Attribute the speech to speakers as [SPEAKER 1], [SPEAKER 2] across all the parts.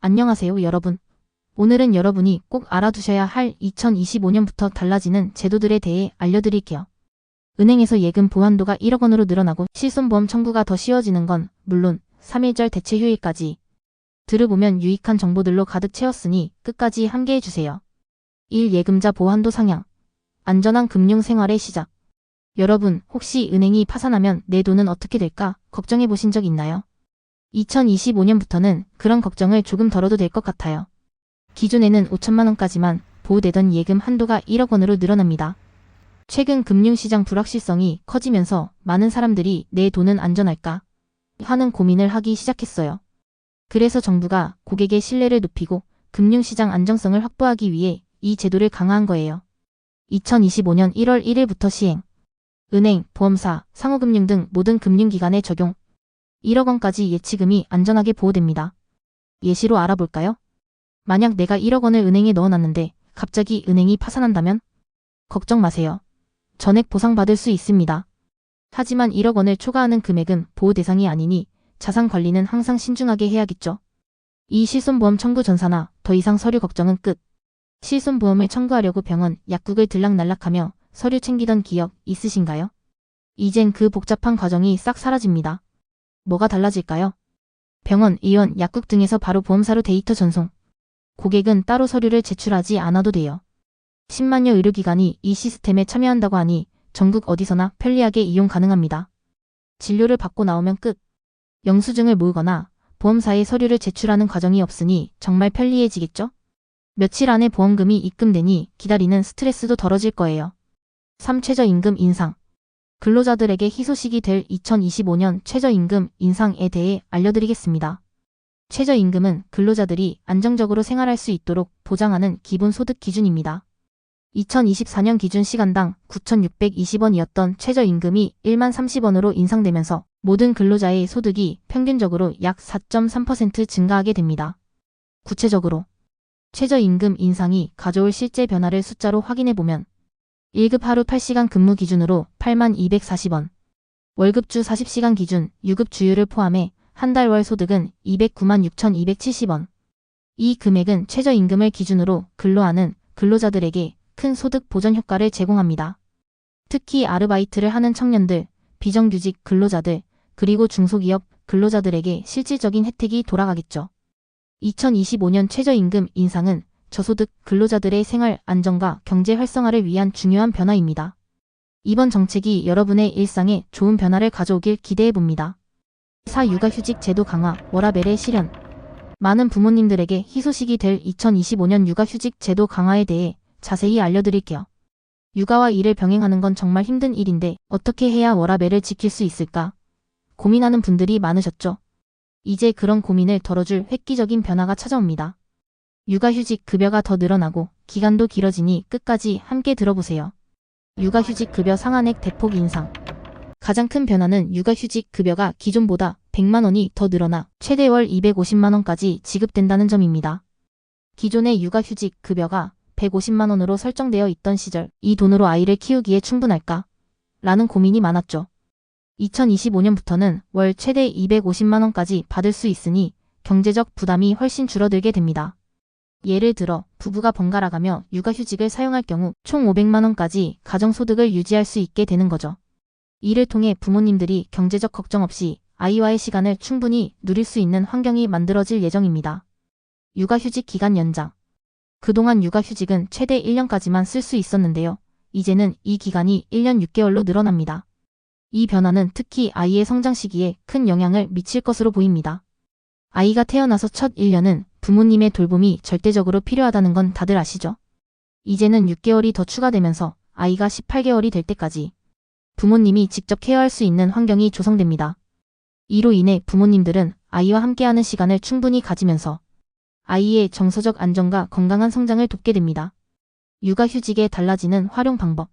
[SPEAKER 1] 안녕하세요, 여러분. 오늘은 여러분이 꼭 알아두셔야 할 2025년부터 달라지는 제도들에 대해 알려드릴게요. 은행에서 예금 보완도가 1억 원으로 늘어나고 실손보험 청구가 더 쉬워지는 건 물론 3.1절 대체 휴일까지 들어보면 유익한 정보들로 가득 채웠으니 끝까지 함께해주세요. 1. 예금자 보완도 상향. 안전한 금융 생활의 시작. 여러분, 혹시 은행이 파산하면 내 돈은 어떻게 될까 걱정해 보신 적 있나요? 2025년부터는 그런 걱정을 조금 덜어도 될 것 같아요. 기존에는 5천만 원까지만 보호되던 예금 한도가 1억 원으로 늘어납니다. 최근 금융시장 불확실성이 커지면서 많은 사람들이 내 돈은 안전할까 하는 고민을 하기 시작했어요. 그래서 정부가 고객의 신뢰를 높이고 금융시장 안정성을 확보하기 위해 이 제도를 강화한 거예요. 2025년 1월 1일부터 시행. 은행, 보험사, 상호금융 등 모든 금융기관에 적용. 1억 원까지 예치금이 안전하게 보호됩니다. 예시로 알아볼까요? 만약 내가 1억 원을 은행에 넣어놨는데 갑자기 은행이 파산한다면? 걱정 마세요. 전액 보상받을 수 있습니다. 하지만 1억 원을 초과하는 금액은 보호 대상이 아니니 자산 관리는 항상 신중하게 해야겠죠. 이 실손보험 청구 전사나 더 이상 서류 걱정은 끝. 실손보험을 청구하려고 병원, 약국을 들락날락하며 서류 챙기던 기억 있으신가요? 이젠 그 복잡한 과정이 싹 사라집니다. 뭐가 달라질까요? 병원, 의원, 약국 등에서 바로 보험사로 데이터 전송. 고객은 따로 서류를 제출하지 않아도 돼요. 10만여 의료기관이 이 시스템에 참여한다고 하니 전국 어디서나 편리하게 이용 가능합니다. 진료를 받고 나오면 끝. 영수증을 모으거나 보험사에 서류를 제출하는 과정이 없으니 정말 편리해지겠죠? 며칠 안에 보험금이 입금되니 기다리는 스트레스도 덜어질 거예요. 3. 최저임금 인상. 근로자들에게 희소식이 될 2025년 최저임금 인상에 대해 알려드리겠습니다. 최저임금은 근로자들이 안정적으로 생활할 수 있도록 보장하는 기본소득 기준입니다. 2024년 기준 시간당 9,620원이었던 최저임금이 1만 30원으로 인상되면서 모든 근로자의 소득이 평균적으로 약 4.3% 증가하게 됩니다. 구체적으로 최저임금 인상이 가져올 실제 변화를 숫자로 확인해보면 1급 하루 8시간 근무 기준으로 8만 240원, 월급주 40시간 기준 6급 주휴를 포함해 한 달 월 소득은 209만 6,270원. 이 금액은 최저임금을 기준으로 근로하는 근로자들에게 큰 소득 보전 효과를 제공합니다. 특히 아르바이트를 하는 청년들, 비정규직 근로자들, 그리고 중소기업 근로자들에게 실질적인 혜택이 돌아가겠죠. 2025년 최저임금 인상은 저소득 근로자들의 생활 안정과 경제 활성화를 위한 중요한 변화입니다. 이번 정책이 여러분의 일상에 좋은 변화를 가져오길 기대해봅니다. 4. 육아휴직 제도 강화, 워라밸의 실현. 많은 부모님들에게 희소식이 될 2025년 육아휴직 제도 강화에 대해 자세히 알려드릴게요. 육아와 일을 병행하는 건 정말 힘든 일인데 어떻게 해야 워라밸을 지킬 수 있을까? 고민하는 분들이 많으셨죠? 이제 그런 고민을 덜어줄 획기적인 변화가 찾아옵니다. 육아휴직 급여가 더 늘어나고 기간도 길어지니 끝까지 함께 들어보세요. 육아휴직 급여 상한액 대폭 인상. 가장 큰 변화는 육아휴직 급여가 기존보다 100만 원이 더 늘어나 최대 월 250만 원까지 지급된다는 점입니다. 기존의 육아휴직 급여가 150만 원으로 설정되어 있던 시절 이 돈으로 아이를 키우기에 충분할까? 라는 고민이 많았죠. 2025년부터는 월 최대 250만 원까지 받을 수 있으니 경제적 부담이 훨씬 줄어들게 됩니다. 예를 들어 부부가 번갈아가며 육아휴직을 사용할 경우 총 500만 원까지 가정소득을 유지할 수 있게 되는 거죠. 이를 통해 부모님들이 경제적 걱정 없이 아이와의 시간을 충분히 누릴 수 있는 환경이 만들어질 예정입니다. 육아휴직 기간 연장. 그동안 육아휴직은 최대 1년까지만 쓸 수 있었는데요. 이제는 이 기간이 1년 6개월로 늘어납니다. 이 변화는 특히 아이의 성장 시기에 큰 영향을 미칠 것으로 보입니다. 아이가 태어나서 첫 1년은 부모님의 돌봄이 절대적으로 필요하다는 건 다들 아시죠? 이제는 6개월이 더 추가되면서 아이가 18개월이 될 때까지 부모님이 직접 케어할 수 있는 환경이 조성됩니다. 이로 인해 부모님들은 아이와 함께하는 시간을 충분히 가지면서 아이의 정서적 안정과 건강한 성장을 돕게 됩니다. 육아휴직에 달라지는 활용 방법.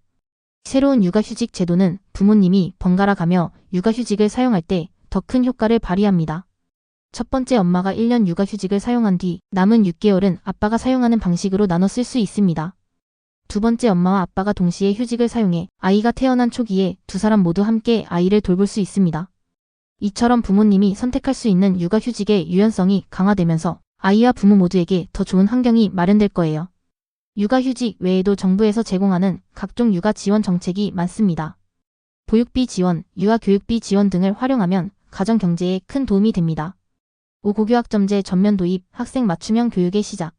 [SPEAKER 1] 새로운 육아휴직 제도는 부모님이 번갈아 가며 육아휴직을 사용할 때 더 큰 효과를 발휘합니다. 첫 번째, 엄마가 1년 육아휴직을 사용한 뒤 남은 6개월은 아빠가 사용하는 방식으로 나눠 쓸 수 있습니다. 두 번째, 엄마와 아빠가 동시에 휴직을 사용해 아이가 태어난 초기에 두 사람 모두 함께 아이를 돌볼 수 있습니다. 이처럼 부모님이 선택할 수 있는 육아휴직의 유연성이 강화되면서 아이와 부모 모두에게 더 좋은 환경이 마련될 거예요. 육아휴직 외에도 정부에서 제공하는 각종 육아 지원 정책이 많습니다. 보육비 지원, 유아교육비 지원 등을 활용하면 가정 경제에 큰 도움이 됩니다. 5. 고교학점제 전면 도입, 학생 맞춤형 교육의 시작.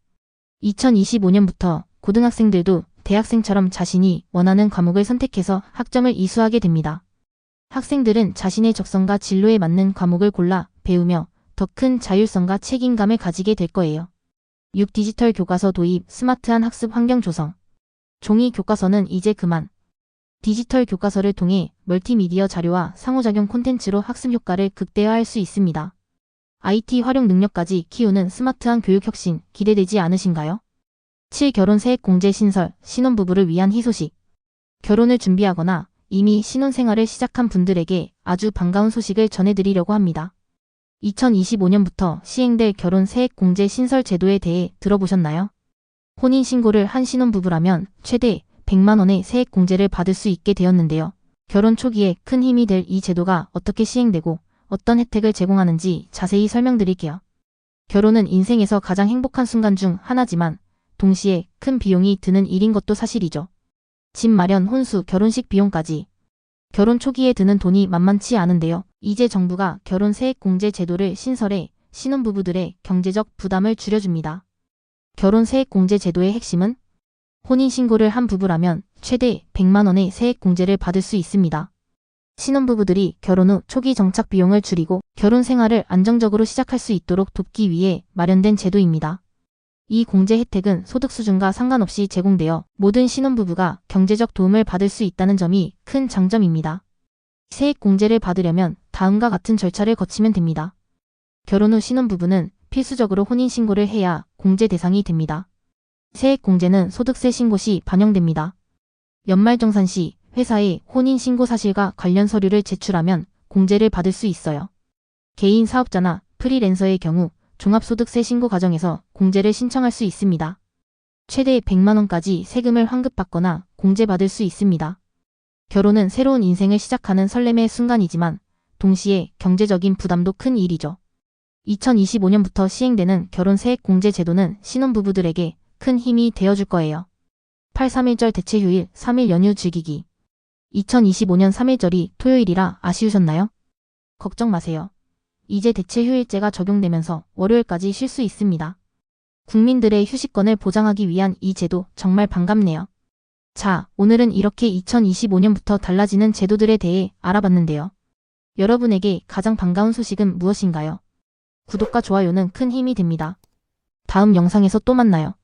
[SPEAKER 1] 2025년부터 고등학생들도 대학생처럼 자신이 원하는 과목을 선택해서 학점을 이수하게 됩니다. 학생들은 자신의 적성과 진로에 맞는 과목을 골라 배우며 더 큰 자율성과 책임감을 가지게 될 거예요. 6. 디지털 교과서 도입, 스마트한 학습 환경 조성. 종이 교과서는 이제 그만. 디지털 교과서를 통해 멀티미디어 자료와 상호작용 콘텐츠로 학습 효과를 극대화할 수 있습니다. IT 활용 능력까지 키우는 스마트한 교육 혁신 기대되지 않으신가요? 7. 결혼 세액 공제 신설, 신혼부부를 위한 희소식. 결혼을 준비하거나 이미 신혼생활을 시작한 분들에게 아주 반가운 소식을 전해드리려고 합니다. 2025년부터 시행될 결혼 세액 공제 신설 제도에 대해 들어보셨나요? 혼인신고를 한 신혼부부라면 최대 100만 원의 세액 공제를 받을 수 있게 되었는데요. 결혼 초기에 큰 힘이 될 이 제도가 어떻게 시행되고 어떤 혜택을 제공하는지 자세히 설명드릴게요. 결혼은 인생에서 가장 행복한 순간 중 하나지만 동시에 큰 비용이 드는 일인 것도 사실이죠. 집 마련, 혼수, 결혼식 비용까지. 결혼 초기에 드는 돈이 만만치 않은데요. 이제 정부가 결혼 세액 공제 제도를 신설해 신혼부부들의 경제적 부담을 줄여줍니다. 결혼 세액 공제 제도의 핵심은 혼인신고를 한 부부라면 최대 100만 원의 세액 공제를 받을 수 있습니다. 신혼부부들이 결혼 후 초기 정착 비용을 줄이고 결혼 생활을 안정적으로 시작할 수 있도록 돕기 위해 마련된 제도입니다. 이 공제 혜택은 소득 수준과 상관없이 제공되어 모든 신혼부부가 경제적 도움을 받을 수 있다는 점이 큰 장점입니다. 세액 공제를 받으려면 다음과 같은 절차를 거치면 됩니다. 결혼 후 신혼부부는 필수적으로 혼인신고를 해야 공제 대상이 됩니다. 세액 공제는 소득세 신고 시 반영됩니다. 연말정산 시 회사에 혼인신고 사실과 관련 서류를 제출하면 공제를 받을 수 있어요. 개인 사업자나 프리랜서의 경우 종합소득세 신고 과정에서 공제를 신청할 수 있습니다. 최대 100만 원까지 세금을 환급받거나 공제받을 수 있습니다. 결혼은 새로운 인생을 시작하는 설렘의 순간이지만 동시에 경제적인 부담도 큰 일이죠. 2025년부터 시행되는 결혼 세액 공제 제도는 신혼부부들에게 큰 힘이 되어줄 거예요. 8. 3.1절 대체휴일, 3일 연휴 즐기기. 2025년 3.1절이 토요일이라 아쉬우셨나요? 걱정 마세요. 이제 대체휴일제가 적용되면서 월요일까지 쉴 수 있습니다. 국민들의 휴식권을 보장하기 위한 이 제도 정말 반갑네요. 자, 오늘은 이렇게 2025년부터 달라지는 제도들에 대해 알아봤는데요. 여러분에게 가장 반가운 소식은 무엇인가요? 구독과 좋아요는 큰 힘이 됩니다. 다음 영상에서 또 만나요.